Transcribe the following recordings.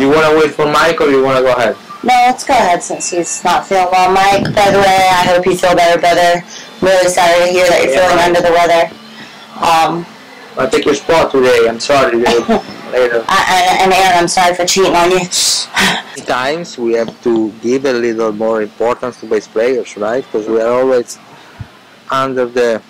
You want to wait for Mike or you want to go ahead? No, let's go ahead since he's not feeling well. Mike, by the way, I hope you feel better, brother. I'm really sorry to hear that you're feeling under the weather. I'll take your spot today. I'm sorry. Later. And Aaron, I'm sorry for cheating on you. Sometimes we have to give a little more importance to bass players, right? Because we are always under the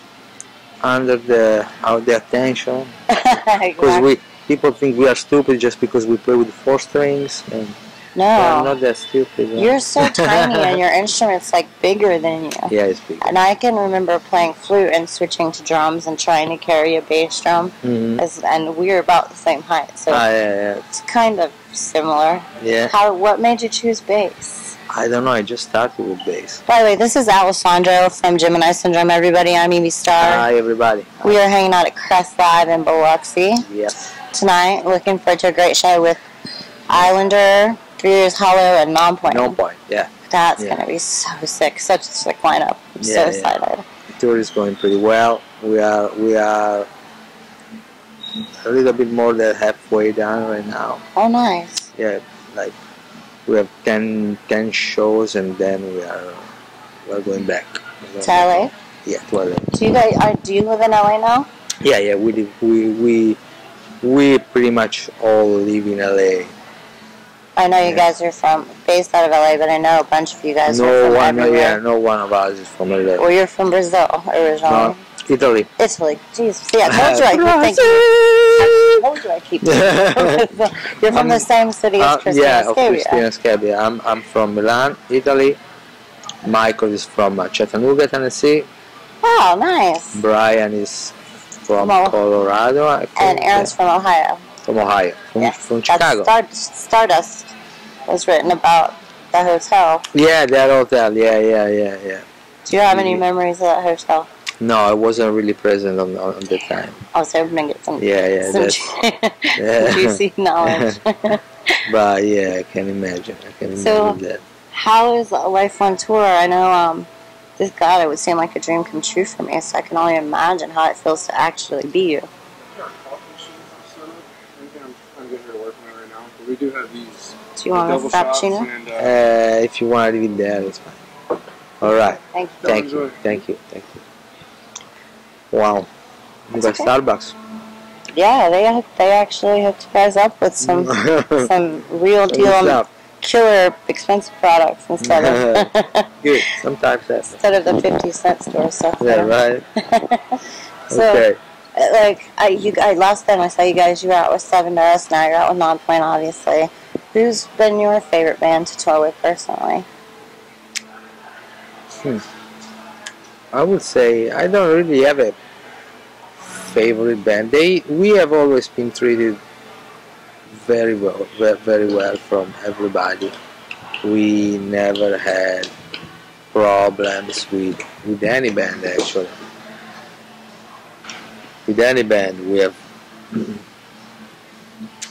attention. Because people think we are stupid just because we play with 4 strings, and no, we're not that stupid. You're so tiny, and your instrument's like bigger than you. Yeah, it's big. And I can remember playing flute and switching to drums and trying to carry a bass drum, and we were about the same height, so it's kind of similar. Yeah. What made you choose bass? I don't know. I just started with bass. By the way, this is Alessandro from Gemini Syndrome. Everybody, I'm Evie Star. Hi, everybody. We are hanging out at Kress Live in Biloxi. Yes. Tonight, looking forward to a great show with Islander, 3 Years Hollow, and Non-Point. Non-Point, yeah. That's going to be so sick. Such a sick lineup. I'm so excited. The tour is going pretty well. We are a little bit more than halfway done right now. Oh, nice. Yeah, like we have 10 shows, and then we're going back. To LA? Yeah, to LA. Do you live in LA now? Yeah. We pretty much all live in LA. I know you guys are based out of LA, but I know a bunch of you guys are from everywhere. Yeah, no one of us is from LA. Well, you're from Brazil originally. No, Italy. Italy. Jeez. See, I told you I keep thinking. You're from the same city as Christina Scabbia. Yeah, of Christina Scabbia. I'm from Milan, Italy. Michael is from Chattanooga, Tennessee. Oh, nice. Brian is from Colorado. And Aaron's from Ohio. From Ohio. From Chicago. Stardust was written about the hotel. Yeah, that hotel. Yeah. Do you have any memories of that hotel? No, I wasn't really present on the time. I was hoping to get some juicy knowledge. But yeah, I can imagine. That. How is life on tour? I know, God, it would seem like a dream come true for me, so I can only imagine how it feels to actually be you. I'm getting here working on right now, but we do have these. Do you want a frappuccino? If you want to leave it there, it's fine. All right. Thank you. Thank you. Wow. You got Starbucks. Yeah, they actually hooked you guys up with some real deal killer expensive products instead of good. Sometimes that instead of the 50-cent store stuff. Yeah, right. So, okay. Like last time I saw you guys, you were out with 7 Dust. Now you're out with Non-Point, obviously. Who's been your favorite band to tour with personally? I would say I don't really have a favorite band. We have always been treated very well from everybody. We never had problems with any band actually. With any band we have.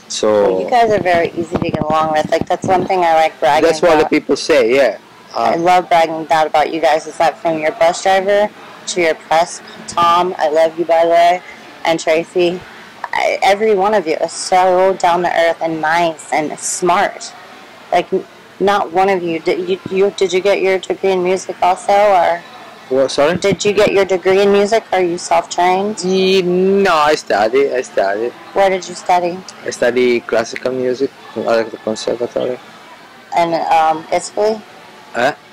So you guys are very easy to get along with. Like that's one thing I like bragging. That's what the people say. Yeah. I love bragging that about you guys. Is that from your bus driver to your press, Tom? I love you, by the way, and Tracy. Every one of you is so down to earth and nice and smart. Like, not one of you. Did you get your degree in music also, or? What? Sorry. Did you get your degree in music? Or are you self-trained? No, I studied. Where did you study? I studied classical music at the conservatory. And Italy.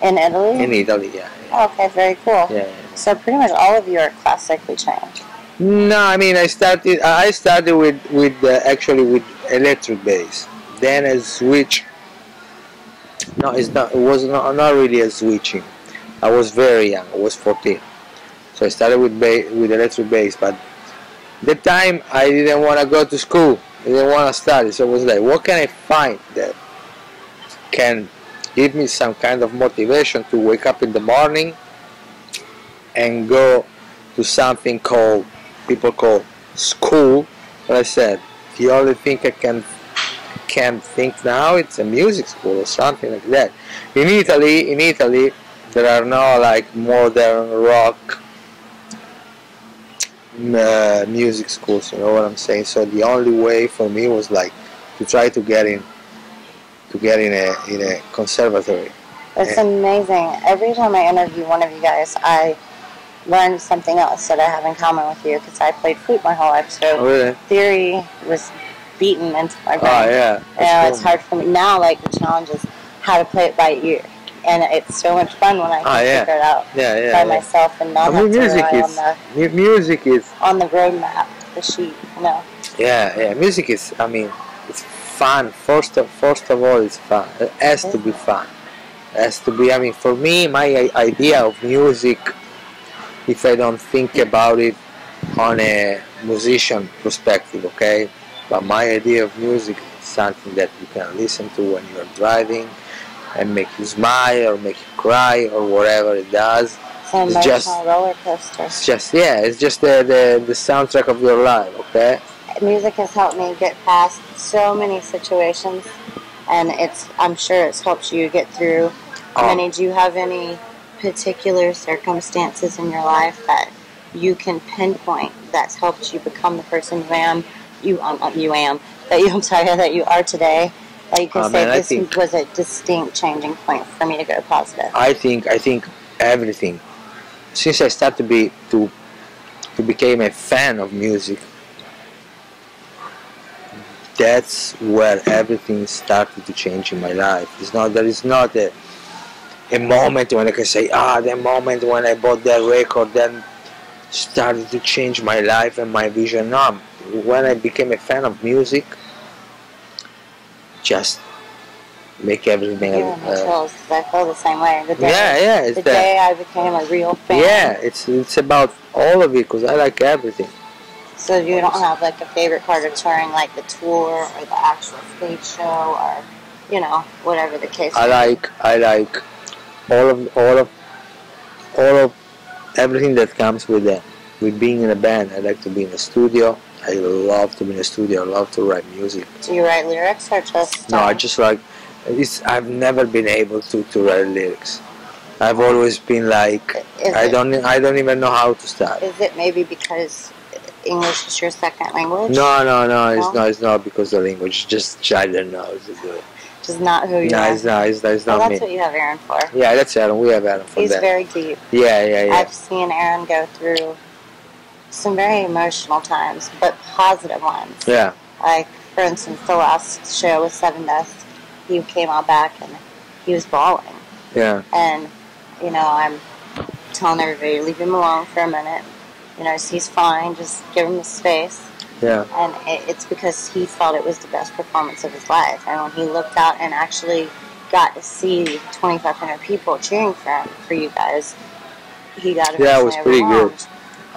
In Italy? In Italy, yeah. Oh, okay, very cool. Yeah. So pretty much all of you are classically trained. No, I mean I started with actually with electric bass. Then I switched. No, it was not really a switching. I was very young. I was 14, so I started with electric bass. But the time I didn't want to go to school. I didn't want to study. So I was like, what can I find that can give me some kind of motivation to wake up in the morning and go to something people call school. But I said, the only thing I can think now, it's a music school or something like that. In Italy, there are no like modern rock music schools. You know what I'm saying? So the only way for me was like to try to get in to get in a conservatory. It's amazing. Every time I interview one of you guys, I learn something else that I have in common with you because I played flute my whole life. So Oh, really? theory was beaten into my brain. Oh, yeah. You know, it's hard for me now. Like the challenge is how to play it by ear, and it's so much fun when I can figure it out by myself and not have to rely on music is on the roadmap, the sheet. You know. Yeah. Music is. I mean, it's fun. First of all, it's fun. It has to be fun. It has to be. I mean, for me, my idea of music, if I don't think about it on a musician perspective, okay, but my idea of music is something that you can listen to when you're driving and make you smile or make you cry or whatever it does. It's just roller coaster. It's just the soundtrack of your life, okay? Music has helped me get past so many situations, and I'm sure it's helped you get through many. Do you have any particular circumstances in your life that you can pinpoint that's helped you become the person that you are today? That you can say this was a distinct changing point for me to go positive. I think everything. Since I started to become a fan of music, that's where everything started to change in my life. There is not a moment when I can say, the moment when I bought that record then started to change my life and my vision. No, when I became a fan of music, just make everything. I feel the same way. The day, day I became a real fan. Yeah, it's about all of it because I like everything. So you don't have like a favorite part of touring, like the tour or the actual stage show, or whatever the case. I like all of everything that comes with that. With being in a band, I like to be in a studio. I love to be in a studio. I love to write music. Do you write lyrics or just? No, I just like. I've never been able to write lyrics. I've always been like I don't even know how to start. Is it maybe because English is your second language? No, it's not because of language. Just I don't know. Just not who you are. No, it's not me. That's what you have Aaron for. Yeah, that's Aaron. We have Aaron for He's that. very deep. Yeah. I've seen Aaron go through some very emotional times, but positive ones. Yeah. Like, for instance, the last show with Seven Deaths, he came out back and he was bawling. Yeah. And, I'm telling everybody, leave him alone for a minute. He's fine, just give him the space. Yeah. And it's because he felt it was the best performance of his life. And when he looked out and actually got to see 2,500 people cheering for you guys, he got emotionally it was pretty overwhelmed. good.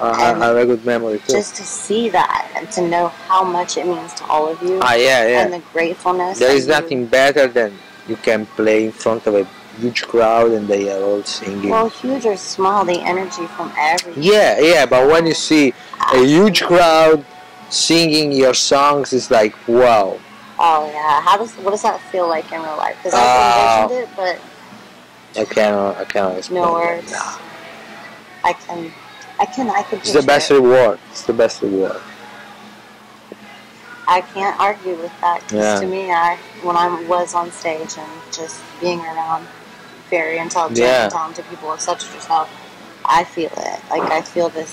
I have a good memory too. Just to see that and to know how much it means to all of you. Yeah. And the gratefulness. There is nothing better than you can play in front of a huge crowd and they are all singing. Well, huge or small, the energy from everyone. Yeah, but when you see a huge crowd singing your songs, it's like, wow. Oh, yeah. What does that feel like in real life? Because I've envisioned it, but I cannot explain. No words. No. I can. It's the best reward. It's the best reward. I can't argue with that. Because to me, when I was on stage and just being around very intelligent and talented people such as yourself, I feel it. Like I feel this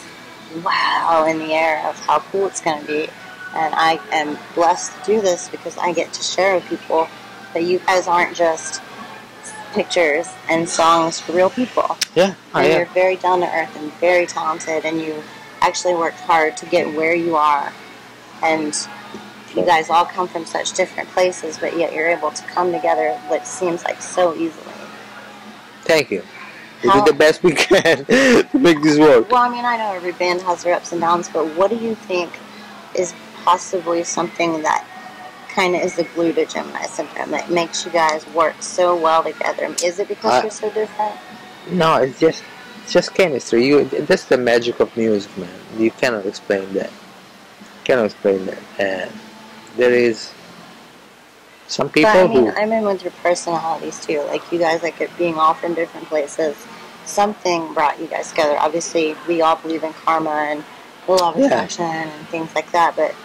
wow in the air of how cool it's going to be. And I am blessed to do this because I get to share with people that you guys aren't just pictures and songs for real people. Yeah. And you're very down to earth and very talented, and you actually worked hard to get where you are. And you guys all come from such different places, but yet you're able to come together what seems like so easily. Thank you. We did the best we can to make this work. Well, I mean, I know every band has their ups and downs, but what do you think is possibly something that kind of is the glue to Gemini Syndrome that makes you guys work so well together? Is it because you're so different? No, it's just chemistry. That's the magic of music, man. You cannot explain that. And there is some people I'm in with your personalities too. Like you guys, like it being all from different places. Something brought you guys together. Obviously, we all believe in karma and the law of attraction and things like that. But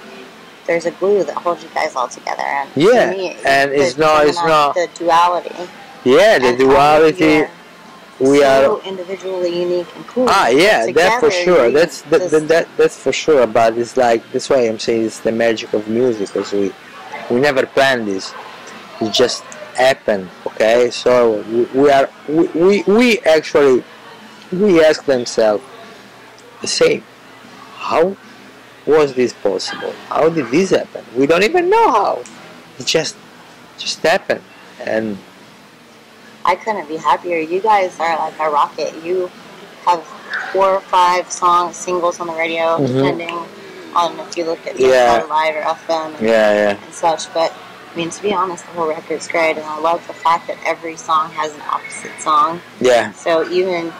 there's a glue that holds you guys all together. And Yeah, to me, and it's not. the duality. Yeah, the And all of you duality. are We so are. individually unique and cool. Yeah, that for Together, sure. you're That's for sure. But it's like that's why I'm saying it's the magic of music, because we never planned this. It just happened. Okay, so we actually we ask themselves the same. How was this possible? How did this happen? We don't even know how. It just happened. And I couldn't be happier. You guys are like a rocket. You have 4 or 5 singles on the radio, depending on if you look at live or FM and such. But I mean, to be honest, the whole record's great, and I love the fact that every song has an opposite song. Yeah. So even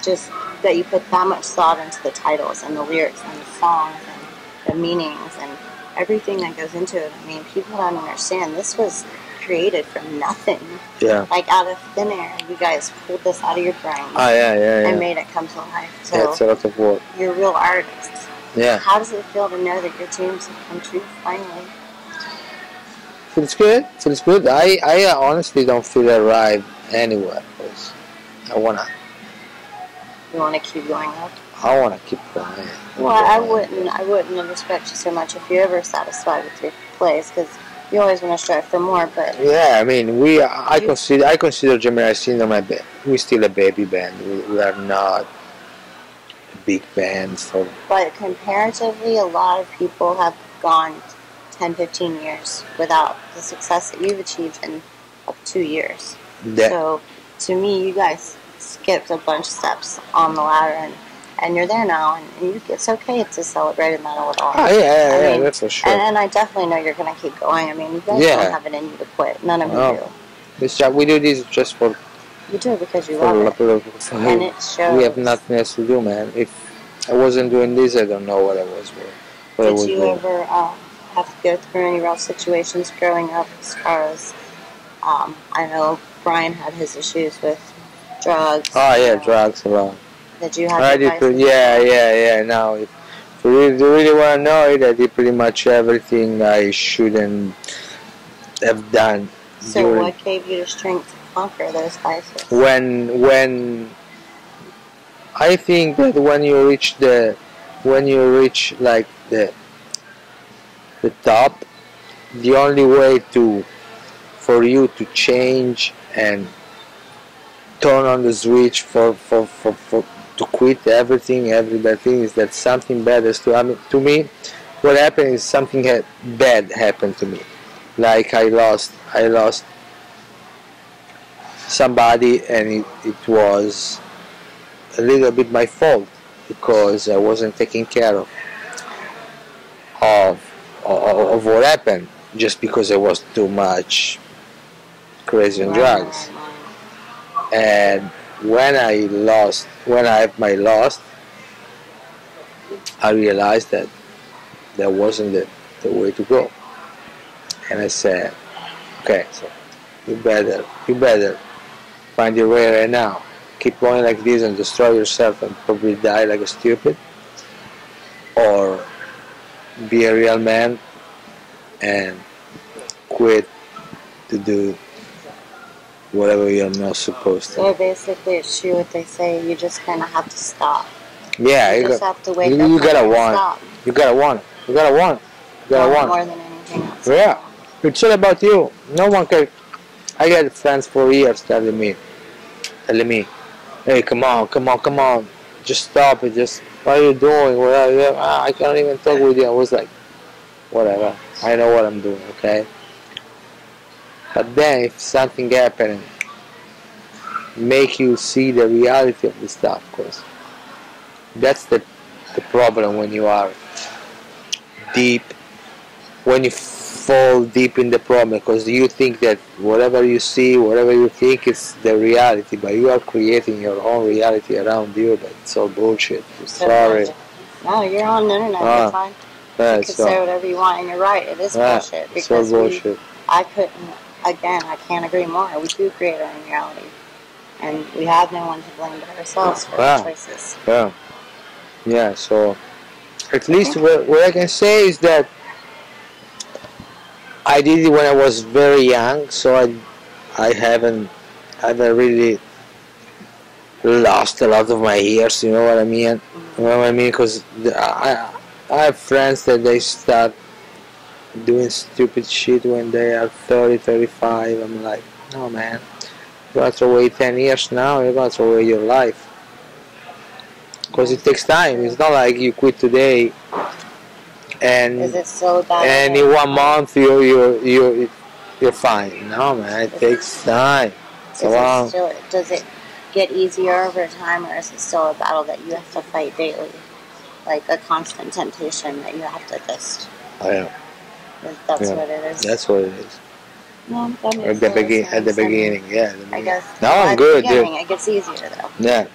just that you put that much thought into the titles and the lyrics and the songs and the meanings and everything that goes into it. I mean, people don't understand. This was created from nothing. Yeah. Like out of thin air, you guys pulled this out of your brain. And made it come to life. So yeah, it's a lot of work. You're real artists. Yeah. How does it feel to know that your dreams have come true finally? Feels good. Feels good. I honestly don't feel arrived anywhere, because I wanna. You want to keep going up? I wanna keep going. Well, I wouldn't respect you so much if you're ever satisfied with your plays, because you always want to strive for more. But yeah, I mean, I consider Gemini Syndrome a bit. We're still a baby band. We are not a big band. So. But comparatively, a lot of people have gone 10, 15 years without the success that you've achieved in up 2 years. So, to me, you guys skipped a bunch of steps on the ladder, and you're there now, and it's okay to celebrate and medal it all. Oh, yeah, that's for sure. And I definitely know you're going to keep going. I mean, you guys don't have it in you to quit. None of you do. This job, we do this just for... You do it because you love it. And it shows. We have nothing else to do, man. If I wasn't doing this, I don't know what I was doing. Did you ever have to go through any rough situations growing up, as far as... I know Brian had his issues with drugs. Oh, yeah, drugs a lot. Did you have Now, if you really want to know it, I did pretty much everything I shouldn't have done. So what gave you the strength to conquer those vices? When I think that when you reach like the top, the only way for you to change and turn on the switch to quit everything, every bad thing, is that something bad has to. I mean, to me, what happened is something bad happened to me. Like I lost somebody, and it was a little bit my fault, because I wasn't taking care of what happened, just because I was too much crazy on drugs. And when I have my loss, I realized that that wasn't the way to go. And I said, okay, so you better find your way right now. Keep going like this and destroy yourself and probably die like a stupid, or be a real man and quit to do whatever you're not supposed to. So basically, it's true what they say. You just kind of have to stop. Yeah, you just have to wake up. You gotta want. Stop. You gotta want. You gotta want. You gotta want. More than anything else. Yeah, it's all about you. No one can. I got friends for years telling me, "Hey, come on, just stop it. Just what are you doing? What are you? I can't even talk with you." I was like, whatever. I know what I'm doing. Okay. But then, if something happened, make you see the reality of the stuff, because that's the problem when you are deep, when you fall deep in the problem, because you think that whatever you see, whatever you think is the reality, but you are creating your own reality around you. But it's all bullshit. Sorry. No, you're on the internet. You're fine. You can say whatever you want, and you're right. It is bullshit. Because I can't agree more. We do create our own reality. And we have no one to blame but ourselves for our choices. Yeah, so at least what I can say is that I did it when I was very young, so I haven't really lost a lot of my years. You know what I mean? You know what I mean? Because I have friends that they start doing stupid shit when they are 30, 35. I'm like, no man, you're gonna throw away 10 years now. You're gonna throw away your life. Because it takes time. It's not like you quit today and Is it so bad? and in 1 month you're fine. No man, it takes time. It's a long. Does it get easier over time, or is it still a battle that you have to fight daily? Like a constant temptation that you have to just. Oh, yeah. That's what it is. That's what it is. Well, that makes At the beginning, yeah. I guess. Now I'm at good, the beginning, it gets easier though. Yeah.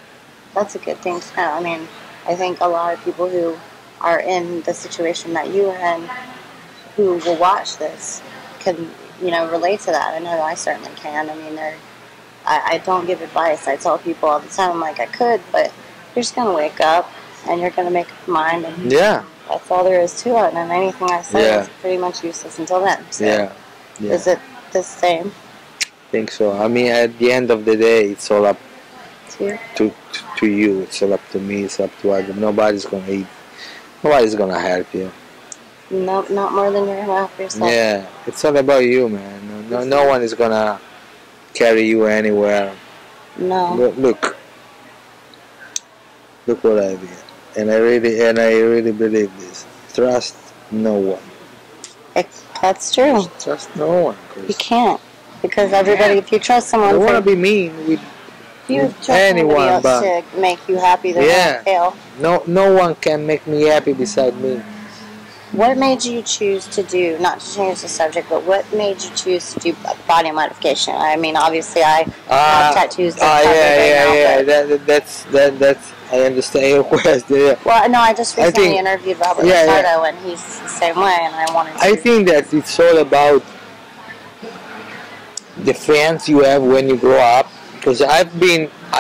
That's a good thing to know. I mean, I think a lot of people who are in the situation that you are in, who will watch this, can, relate to that. I know I certainly can. I mean, I don't give advice. I tell people all the time, I'm like, I could, but you're just going to wake up and you're going to make up your mind. And yeah. That's all there is to it. And anything I say is pretty much useless until then. So yeah. Is it the same? I think so. I mean, at the end of the day, it's all up to you. It's all up to me. It's up to others. Nobody's gonna help you. No, not more than you're gonna help yourself. Yeah, it's all about you, man. No one is gonna carry you anywhere. No. Look what I did, and I really believe this. Trust no one. That's true. Trust no one. You can't, because everybody. If you trust someone, I don't want to be mean with anyone, else but to make you happy, they're gonna fail. No one can make me happy beside me. What made you choose to do, not to change the subject, but what made you choose to do body modification? I mean, obviously, I have tattoos. That's. I understand your question. Yeah. Well, no, I just recently interviewed Robert Alessandro, and he's the same way, and I wanted to. I think that it's all about the friends you have when you grow up. Because I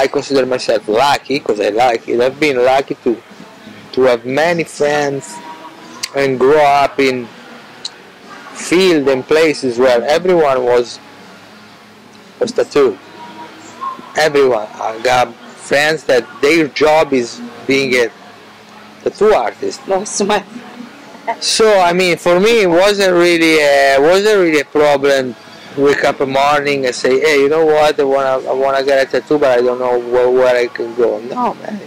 consider myself lucky, because I like it. I've been lucky to have many friends and grow up in field and places where everyone was tattooed. Everyone. I got friends that their job is being a tattoo artist. Most of my. So I mean, for me, it wasn't really a problem. Wake up in the morning and say, hey, you know what? I wanna get a tattoo, but I don't know where I can go. No, man.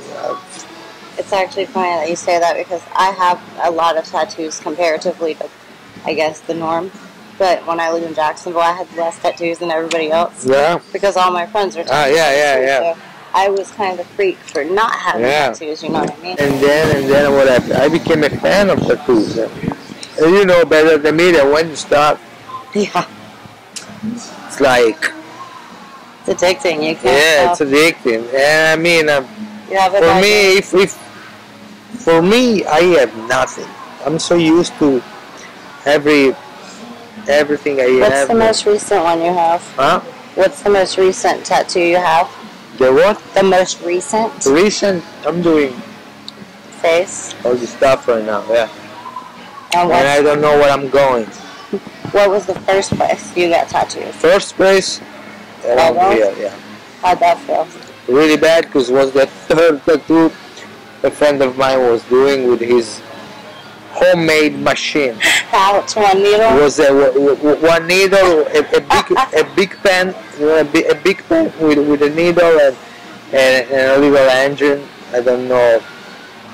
It's actually funny that you say that, because I have a lot of tattoos comparatively to, I guess, the norm. But when I lived in Jacksonville, I had less tattoos than everybody else. Yeah. Because all my friends are tattoos. Yeah. So I was kind of a freak for not having tattoos, you know what I mean? And then what happened? I became a fan of tattoos. And you know better than me that when you start, yeah, it's like, it's addicting. You can't. Yeah, it's addicting. And I mean, for me, I have nothing. I'm so used to everything I have. What's the most recent one you have? Huh? What's the most recent tattoo you have? The what? The most recent? Recent? I'm doing face. all this stuff right now, yeah. And I don't know where I'm going. What was the first place you got tattooed? First place? Around here, yeah. How'd that feel? Really bad, because it was the third tattoo a friend of mine was doing with his homemade machine. Ouch, one needle? It was one needle, a big pen, a big pen with a needle and a little engine. I don't know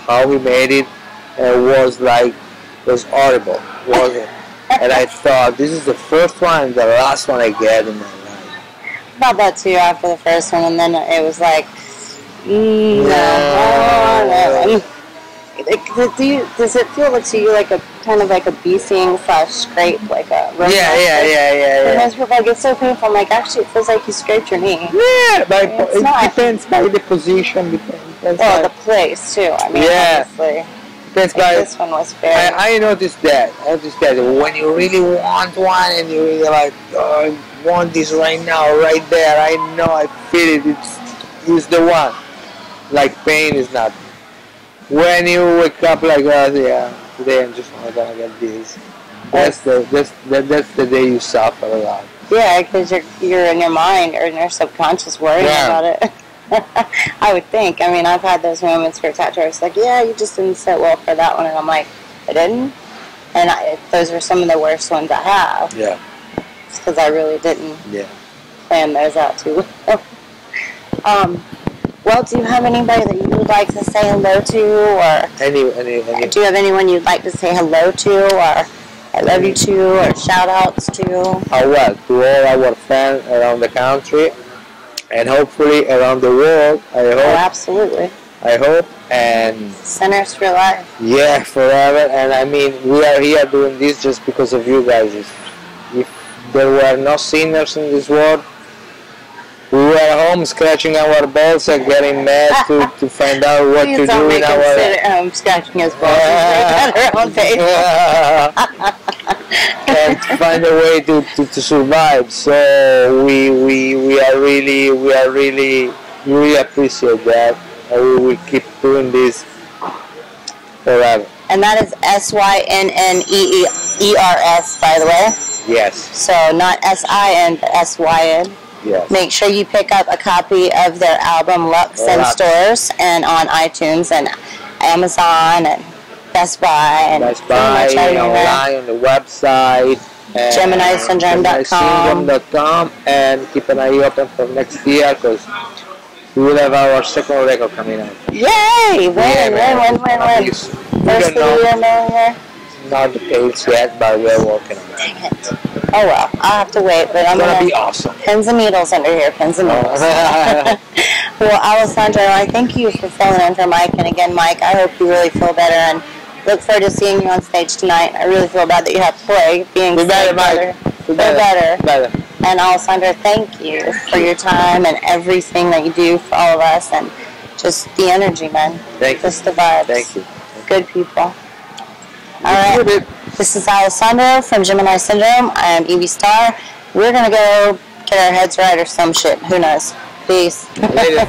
how he made it. It was horrible, wasn't it? And I thought, this is the first one and the last one I get in my life. About that too, after the first one, and then it was like, no. Does it feel to you like a kind of like a bee sting / scrape, like a yeah. Sometimes people like, it's so painful. I'm like, actually, it feels like you scraped your knee. Yeah, but it depends by the position. The place too. I mean, obviously. This one was fair. I noticed that. When you really want one and you really like, oh, I want this right now, right there. I know, I feel it. It's the one. Like pain is not. When you wake up like that, yeah, today I'm just not gonna get this. That's the day you suffer a lot. Yeah, because you're in your mind or in your subconscious worrying about it. I would think. I mean, I've had those moments where tattooers like, yeah, you just didn't sit well for that one, and I'm like, I didn't. And those are some of the worst ones I have. Yeah. Because I really didn't plan those out too well. Well, do you have anybody that you would like to say hello to, or any? Do you have anyone you'd like to say hello to, or I love you to, or shout outs to? Oh well, to all our fans around the country, and hopefully around the world. I hope. Oh, absolutely. I hope, and Sinners for life. Yeah, forever. And I mean, we are here doing this just because of you guys. If there were no sinners in this world, we were home scratching our balls and getting mad to find out what to do in our. Sit at home scratching his balls and find a way to survive. So we are really appreciate that, and we will keep doing this forever. And that is SYNNEERS, by the way. Yes. So not SIN, but SYN. Yes. Make sure you pick up a copy of their album Lux in stores and on iTunes and Amazon and Best Buy and online on the website. GeminiSyndrome.com, and keep an eye open for next year because we will have our second record coming out. Yay! When? First of the year, no year? Not the details yet, but we're working on it. Dang it. Oh well, I'll have to wait, but I'm gonna be awesome. Pins and needles under here, pins and needles. Well, Alessandro, I thank you for filling in for Mike, and again, Mike, I hope you really feel better, and look forward to seeing you on stage tonight. I really feel bad that you have to play. Being better, Mike. Feel better. And Alessandro, thank you for your time and everything that you do for all of us, and just the energy, man. Just the vibes. Thank you. Good people. All right. This is Alessandro from Gemini Syndrome. I am Evie Star. We're going to go get our heads right or some shit. Who knows? Peace. Later.